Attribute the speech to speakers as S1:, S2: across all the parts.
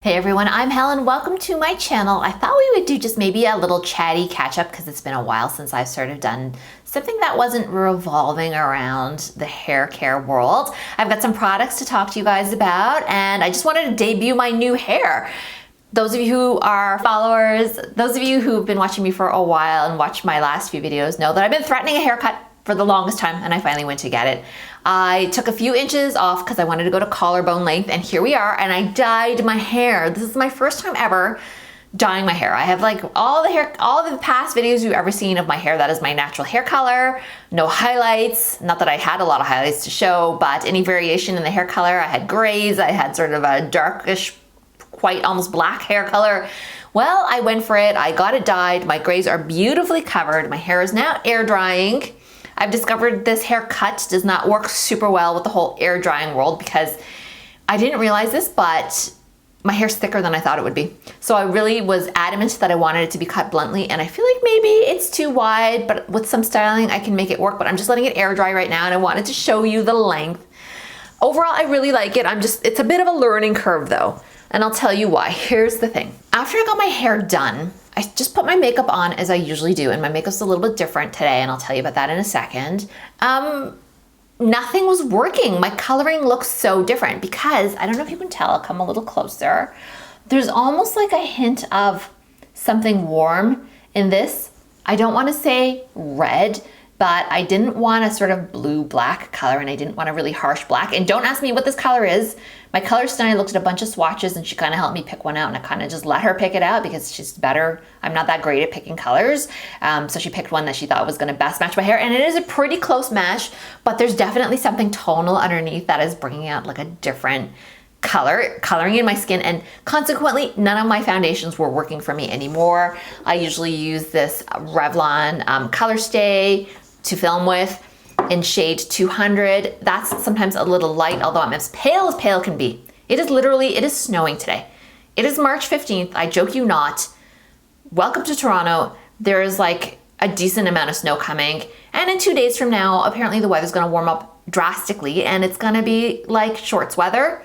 S1: Hey everyone, I'm Helen. Welcome to my channel. I thought we would do just maybe a little chatty catch up because it's been a while since I've sort of done something that wasn't revolving around the hair care world. I've got some products to talk to you guys about, and I just wanted to debut my new hair. Those of you who are followers, those of you who've been watching me for a while and watched my last few videos know that I've been threatening a haircut for the longest time, and I finally went to get it. I took a few inches off because I wanted to go to collarbone length, and here we are, and I dyed my hair. This is my first time ever dyeing my hair. I have like all the past videos you've ever seen of my hair. That is my natural hair color, no highlights. Not that I had a lot of highlights to show, but any variation in the hair color. I had grays, I had sort of a darkish, quite almost black hair color. Well, I went for it. I got it dyed. My grays are beautifully covered. My hair is now air drying. I've discovered this haircut does not work super well with the whole air drying world because I didn't realize this, but my hair's thicker than I thought it would be. So I really was adamant that I wanted it to be cut bluntly, and I feel like maybe it's too wide, but with some styling I can make it work, but I'm just letting it air dry right now, and I wanted to show you the length. Overall, I really like it. It's a bit of a learning curve though, and I'll tell you why. Here's the thing. After I got my hair done, I just put my makeup on as I usually do, and my makeup's a little bit different today, and I'll tell you about that in a second. Nothing was working. My coloring looks so different because, I don't know if you can tell, I'll come a little closer. There's almost like a hint of something warm in this. I don't want to say red, but I didn't want a sort of blue-black color, and I didn't want a really harsh black. And don't ask me what this color is. My colorist and I looked at a bunch of swatches, and she kind of helped me pick one out, and I kind of just let her pick it out because she's better. I'm not that great at picking colors. So she picked one that she thought was going to best match my hair, and it is a pretty close match, but there's definitely something tonal underneath that is bringing out like a different coloring in my skin, and consequently none of my foundations were working for me anymore. I usually use this Revlon Colorstay to film with in shade 200. That's sometimes a little light, although I'm as pale can be. It is snowing today. It is March 15th, I joke you not. Welcome to Toronto. There is like a decent amount of snow coming, and in 2 days from now, apparently the weather's gonna warm up drastically, and it's gonna be like shorts weather.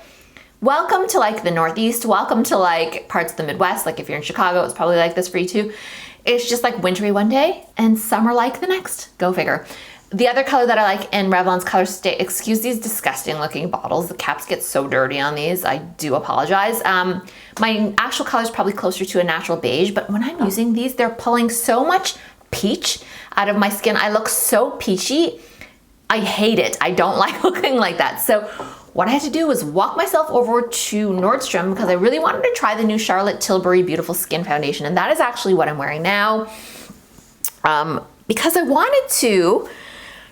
S1: Welcome to like the Northeast, welcome to like parts of the Midwest. Like if you're in Chicago, it's probably like this for you too. It's just like wintry one day and summer like the next. Go figure. The other color that I like in Revlon's Colorstay, excuse these disgusting looking bottles. The caps get so dirty on these. I do apologize. My actual color is probably closer to a natural beige, but when I'm using these, they're pulling so much peach out of my skin. I look so peachy. I hate it. I don't like looking like that. So what I had to do was walk myself over to Nordstrom because I really wanted to try the new Charlotte Tilbury Beautiful Skin Foundation, and that is actually what I'm wearing now. Because I wanted to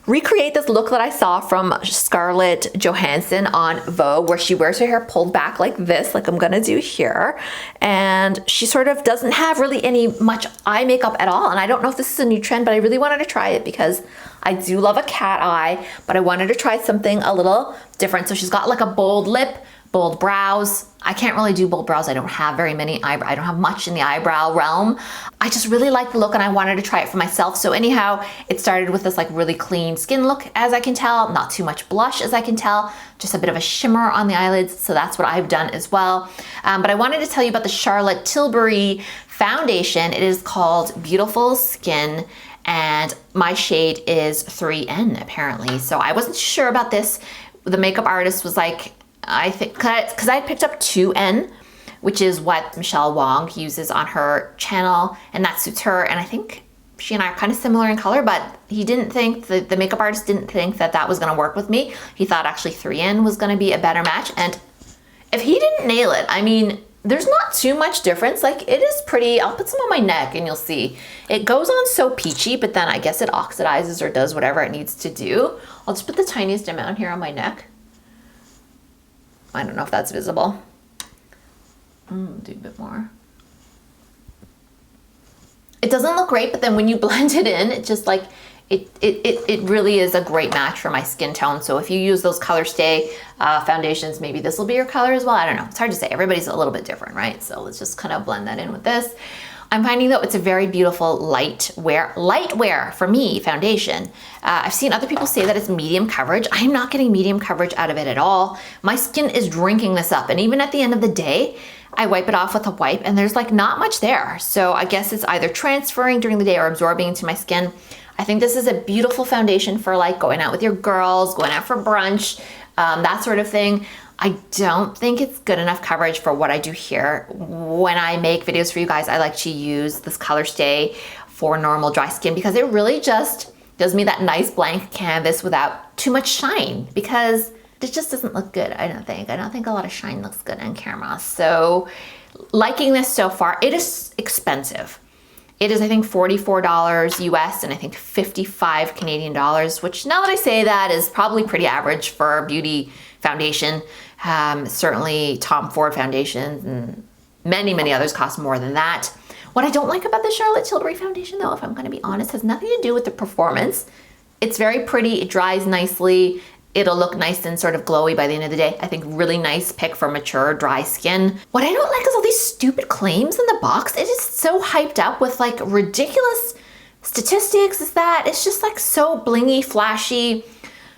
S1: recreate this look that I saw from Scarlett Johansson on Vogue, where she wears her hair pulled back like this, like I'm gonna do here. And she sort of doesn't have really much eye makeup at all. And I don't know if this is a new trend, but I really wanted to try it because I do love a cat eye, but I wanted to try something a little different. So she's got like a bold lip, bold brows. I can't really do bold brows. I don't have very many I don't have much in the eyebrow realm. I just really like the look, and I wanted to try it for myself. So anyhow, it started with this like really clean skin look, as I can tell, not too much blush as I can tell, just a bit of a shimmer on the eyelids. So that's what I've done as well. But I wanted to tell you about the Charlotte Tilbury foundation. It is called Beautiful Skin, and my shade is 3N apparently. So I wasn't sure about this. The makeup artist was like, I think, because I picked up 2N, which is what Michelle Wong uses on her channel, and that suits her. And I think she and I are kind of similar in color, but he didn't think, the makeup artist didn't think that that was going to work with me. He thought actually 3N was going to be a better match. And if he didn't nail it, I mean, there's not too much difference. Like it is pretty, I'll put some on my neck and you'll see. It goes on so peachy, but then I guess it oxidizes or does whatever it needs to do. I'll just put the tiniest amount here on my neck. I don't know if that's visible. Do a bit more. It doesn't look great, but then when you blend it in, it just like, it really is a great match for my skin tone. So if you use those Colorstay foundations, maybe this will be your color as well. I don't know. It's hard to say. Everybody's a little bit different, right? So let's just kind of blend that in with this. I'm finding though it's a very beautiful light wear for me foundation. I've seen other people say that it's medium coverage. I am not getting medium coverage out of it at all. My skin is drinking this up, and even at the end of the day, I wipe it off with a wipe and there's like not much there. So I guess it's either transferring during the day or absorbing into my skin. I think this is a beautiful foundation for like going out with your girls, going out for brunch, that sort of thing. I don't think it's good enough coverage for what I do here. When I make videos for you guys, I like to use this Colorstay for normal dry skin because it really just gives me that nice blank canvas without too much shine, because it just doesn't look good, I don't think. I don't think a lot of shine looks good on camera. So liking this so far. It is expensive. It is, I think, $44 US and I think 55 Canadian dollars, which now that I say that is probably pretty average for a beauty foundation. Certainly Tom Ford foundations and many, many others cost more than that. What I don't like about the Charlotte Tilbury foundation though, if I'm gonna be honest, has nothing to do with the performance. It's very pretty, it dries nicely, it'll look nice and sort of glowy by the end of the day. I think really nice pick for mature, dry skin. What I don't like is all these stupid claims in the box. It is so hyped up with like ridiculous statistics, it's just like so blingy, flashy,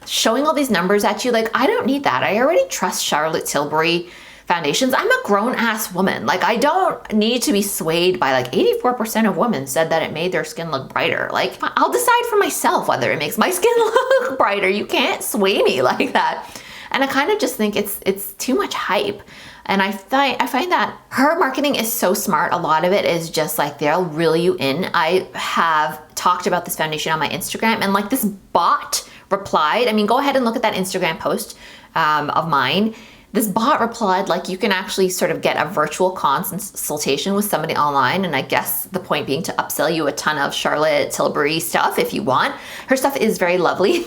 S1: showing all these numbers at you. Like, I don't need that. I already trust Charlotte Tilbury foundations. I'm a grown ass woman. Like, I don't need to be swayed by like 84% of women said that it made their skin look brighter. Like, I'll decide for myself whether it makes my skin look brighter. You can't sway me like that. And I kind of just think it's too much hype. And I find that her marketing is so smart. A lot of it is just like they'll reel you in. I have talked about this foundation on my Instagram, and like this bot replied. I mean, go ahead and look at that Instagram post of mine. This bot replied, like, you can actually sort of get a virtual consultation with somebody online. And I guess the point being to upsell you a ton of Charlotte Tilbury stuff if you want. Her stuff is very lovely.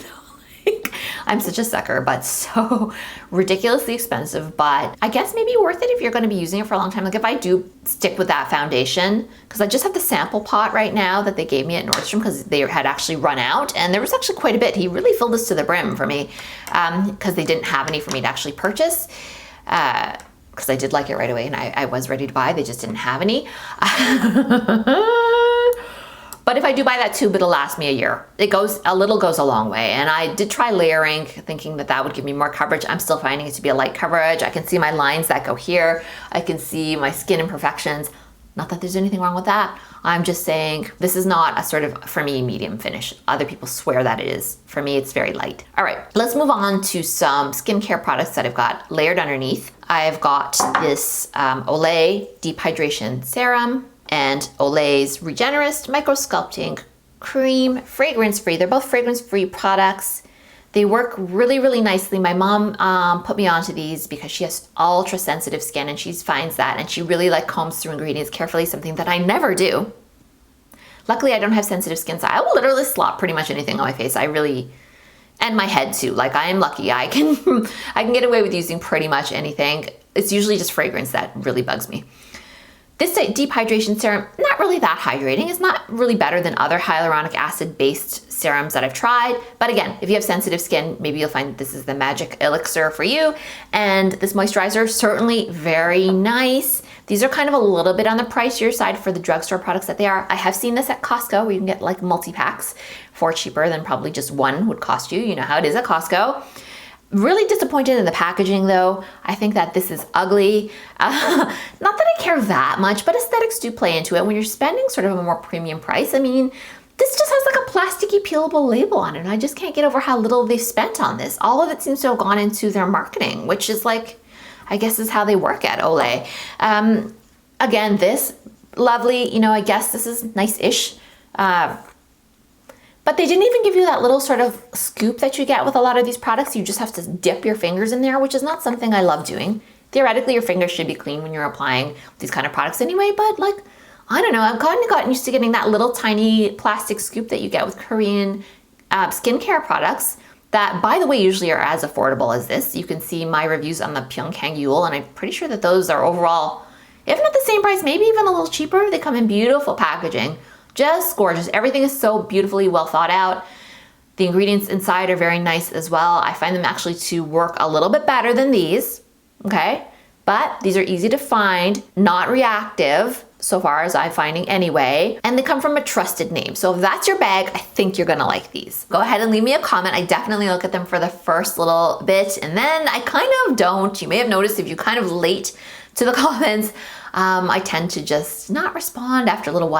S1: I'm such a sucker, but so ridiculously expensive, but I guess maybe worth it if you're gonna be using it for a long time. Like if I do stick with that foundation, because I just have the sample pot right now that they gave me at Nordstrom because they had actually run out, and there was actually quite a bit. He really filled this to the brim for me because they didn't have any for me to actually purchase. Because I did like it right away and I was ready to buy, they just didn't have any. But if I do buy that tube, it'll last me a year. A little goes a long way. And I did try layering, thinking that that would give me more coverage. I'm still finding it to be a light coverage. I can see my lines that go here. I can see my skin imperfections. Not that there's anything wrong with that. I'm just saying this is not a sort of, for me, medium finish. Other people swear that it is. For me, it's very light. All right, let's move on to some skincare products that I've got layered underneath. I've got this Olay Deep Hydration Serum and Olay's Regenerist Micro Sculpting Cream, fragrance-free. They're both fragrance-free products. They work really, really nicely. My mom put me onto these because she has ultra sensitive skin and she finds that, and she really like combs through ingredients carefully, something that I never do. Luckily, I don't have sensitive skin, so I will literally slop pretty much anything on my face. And my head too. Like, I am lucky. I can get away with using pretty much anything. It's usually just fragrance that really bugs me. This deep hydration serum, not really that hydrating. It's not really better than other hyaluronic acid based serums that I've tried. But again, if you have sensitive skin, maybe you'll find this is the magic elixir for you. And this moisturizer, certainly very nice. These are kind of a little bit on the pricier side for the drugstore products that they are. I have seen this at Costco where you can get like multi-packs for cheaper than probably just one would cost you. You know how it is at Costco. Really disappointed in the packaging though. I think that this is ugly. Not that I care that much, but aesthetics do play into it. When you're spending sort of a more premium price, I mean, this just has like a plasticky peelable label on it, and I just can't get over how little they've spent on this. All of it seems to have gone into their marketing, which is like, I guess is how they work at Olay. Again, this, lovely, you know, I guess this is nice-ish. But they didn't even give you that little sort of scoop that you get with a lot of these products. You just have to dip your fingers in there, which is not something I love doing. Theoretically, your fingers should be clean when you're applying these kind of products anyway, but like, I don't know, I've kind of gotten used to getting that little tiny plastic scoop that you get with Korean skincare products that, by the way, usually are as affordable as this. You can see my reviews on the Pyunkang Yul, and I'm pretty sure that those are overall, if not the same price, maybe even a little cheaper. They come in beautiful packaging. Just gorgeous. Everything is so beautifully well thought out. The ingredients inside are very nice as well. I find them actually to work a little bit better than these, okay? but these are easy to find, not reactive, so far as I'm finding anyway, and they come from a trusted name. So if that's your bag, I think you're gonna like these. Go ahead and leave me a comment. I definitely look at them for the first little bit, and then I kind of don't. You may have noticed if you're kind of late to the comments, I tend to just not respond after a little while.